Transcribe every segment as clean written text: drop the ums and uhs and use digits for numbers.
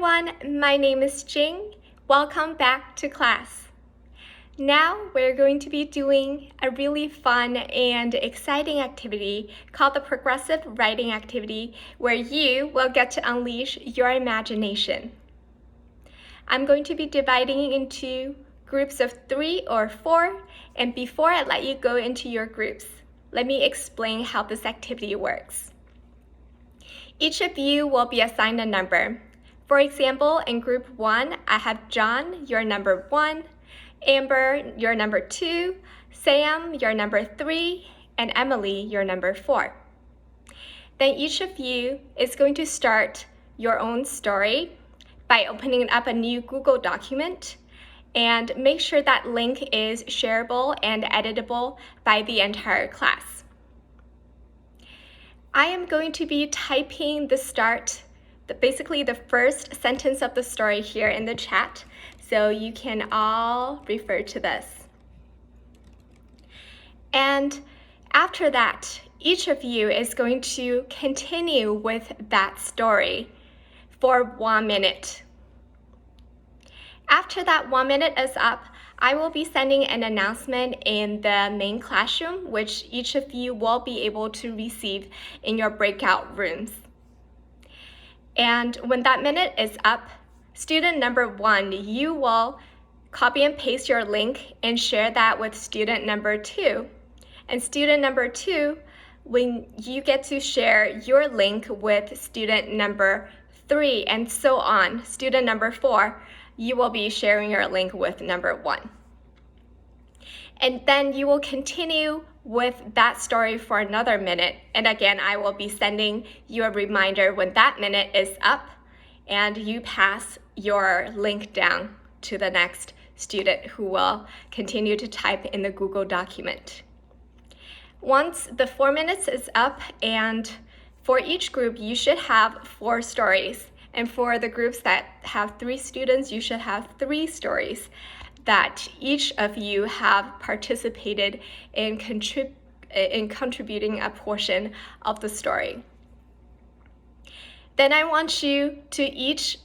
everyone, my name is Jing. Welcome back to class. Now we're going to be doing a really fun and exciting activity called the progressive writing activity, where you will get to unleash your imagination. I'm going to be dividing into groups of 3 or 4, and before I let you go into your groups, let me explain how this activity works. Each of you will be assigned a number. For example, in group 1, I have John, you're number 1, Amber, you're number 2, Sam, you're number 3, and Emily, you're number 4. Then each of you is going to start your own story by opening up a new Google document, and make sure that link is shareable and editable by the entire class. I am going to be typing basically the first sentence of the story here in the chat, so you can all refer to this. And after that, each of you is going to continue with that story for 1 minute. After that 1 minute is up, I will be sending an announcement in the main classroom, which each of you will be able to receive in your breakout rooms. And when that minute is up, student number 1, you will copy and paste your link and share that with student number 2. And student number 2, when you get to share your link with student number 3, and so on. Student number 4, you will be sharing your link with number 1. And then you will continue with that story for another minute. And again, I will be sending you a reminder when that minute is up, and you pass your link down to the next student who will continue to type in the Google document. Once the 4 minutes is up, and for each group, you should have 4 stories. And for the groups that have 3 students, you should have 3 stories that each of you have participated in contributing a portion of the story. Then I want you to each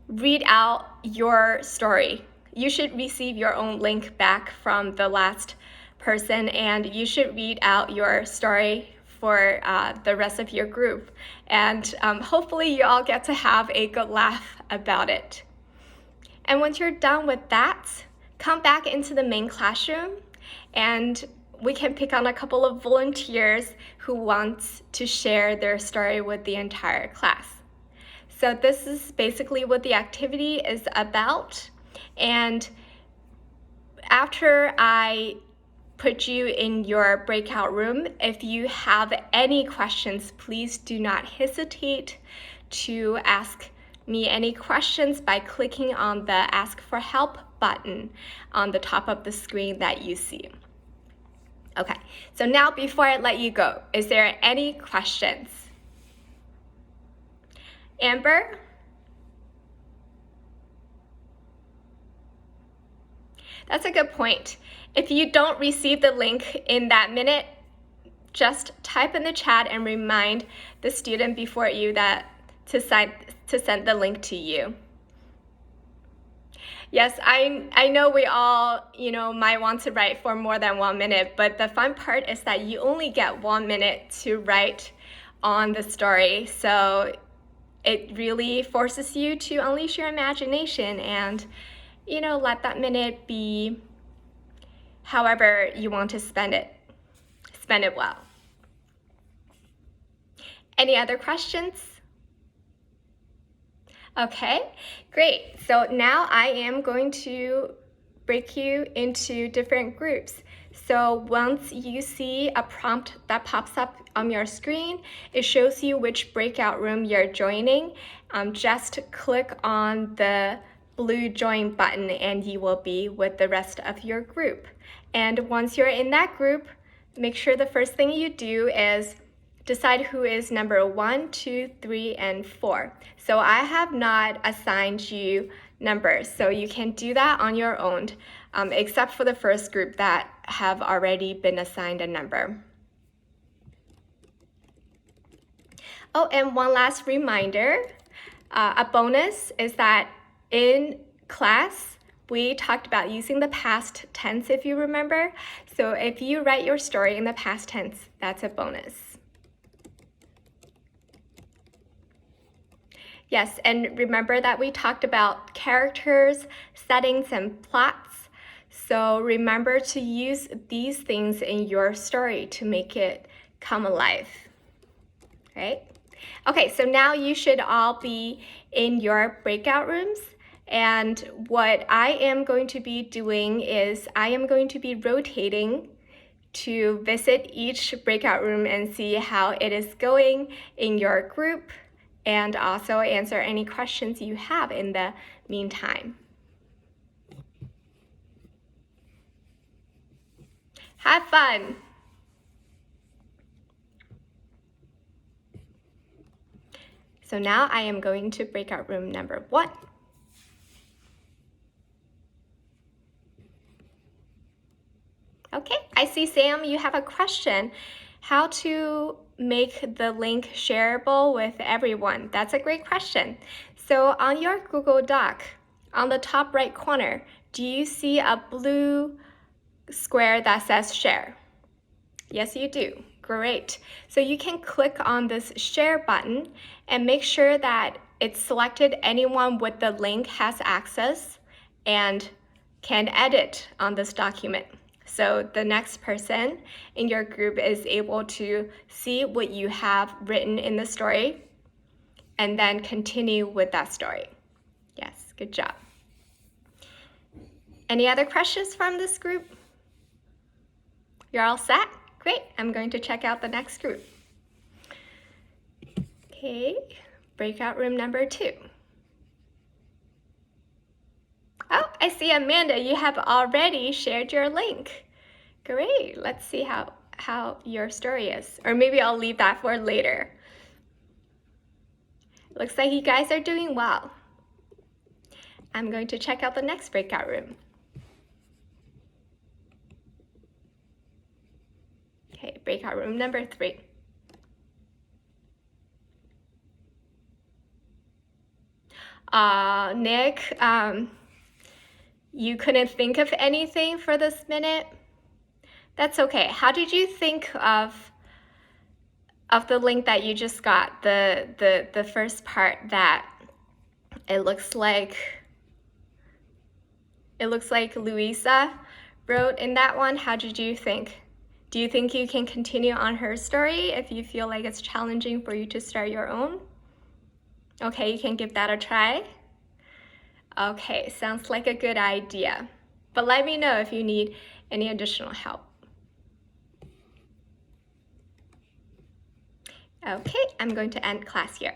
read out your story. You should receive your own link back from the last person, and you should read out your story for the rest of your group. And hopefully you all get to have a good laugh about it. And once you're done with that, come back into the main classroom, and we can pick on a couple of volunteers who want to share their story with the entire class. So this is basically what the activity is about. And after I put you in your breakout room, if you have any questions, please do not hesitate to ask me any questions by clicking on the Ask for Help button on the top of the screen that you see. Okay, so now before I let you go, is there any questions? Amber? That's a good point. If you don't receive the link in that minute, just type in the chat and remind the student before you that to send the link to you. Yes, I know we all, might want to write for more than 1 minute, but the fun part is that you only get 1 minute to write on the story. So it really forces you to unleash your imagination and, let that minute be however you want to spend it. Spend it well. Any other questions? Okay, great. So now I am going to break you into different groups. So once you see a prompt that pops up on your screen, it shows you which breakout room you're joining. Just click on the blue join button and you will be with the rest of your group. And once you're in that group, make sure the first thing you do is decide who is number 1, 2, 3, and 4. So I have not assigned you numbers, so you can do that on your own, except for the first group that have already been assigned a number. Oh, and one last reminder, A bonus is that in class, we talked about using the past tense, if you remember. So if you write your story in the past tense, that's a bonus. Yes, and remember that we talked about characters, settings, and plots. So remember to use these things in your story to make it come alive, right? Okay, so now you should all be in your breakout rooms. And what I am going to be doing is I am going to be rotating to visit each breakout room and see how it is going in your group, and also answer any questions you have in the meantime. Have fun! So now I am going to breakout room number 1. Okay, I see Sam, you have a question. How to make the link shareable with everyone? That's a great question. So on your Google Doc, on the top right corner, do you see a blue square that says share? Yes, you do. Great. So you can click on this share button and make sure that it's selected anyone with the link has access and can edit on this document. So the next person in your group is able to see what you have written in the story and then continue with that story. Yes, good job. Any other questions from this group? You're all set? Great, I'm going to check out the next group. Okay, breakout room number 2. Oh, I see Amanda, you have already shared your link. Great, let's see how your story is. Or maybe I'll leave that for later. Looks like you guys are doing well. I'm going to check out the next breakout room. Okay, breakout room number 3. Nick, you couldn't think of anything for this minute? That's okay. How did you think of the link that you just got, the first part that it looks like Louisa wrote in that one? How did you think? Do you think you can continue on her story if you feel like it's challenging for you to start your own? Okay, you can give that a try. Okay, sounds like a good idea. But let me know if you need any additional help. Okay, I'm going to end class here.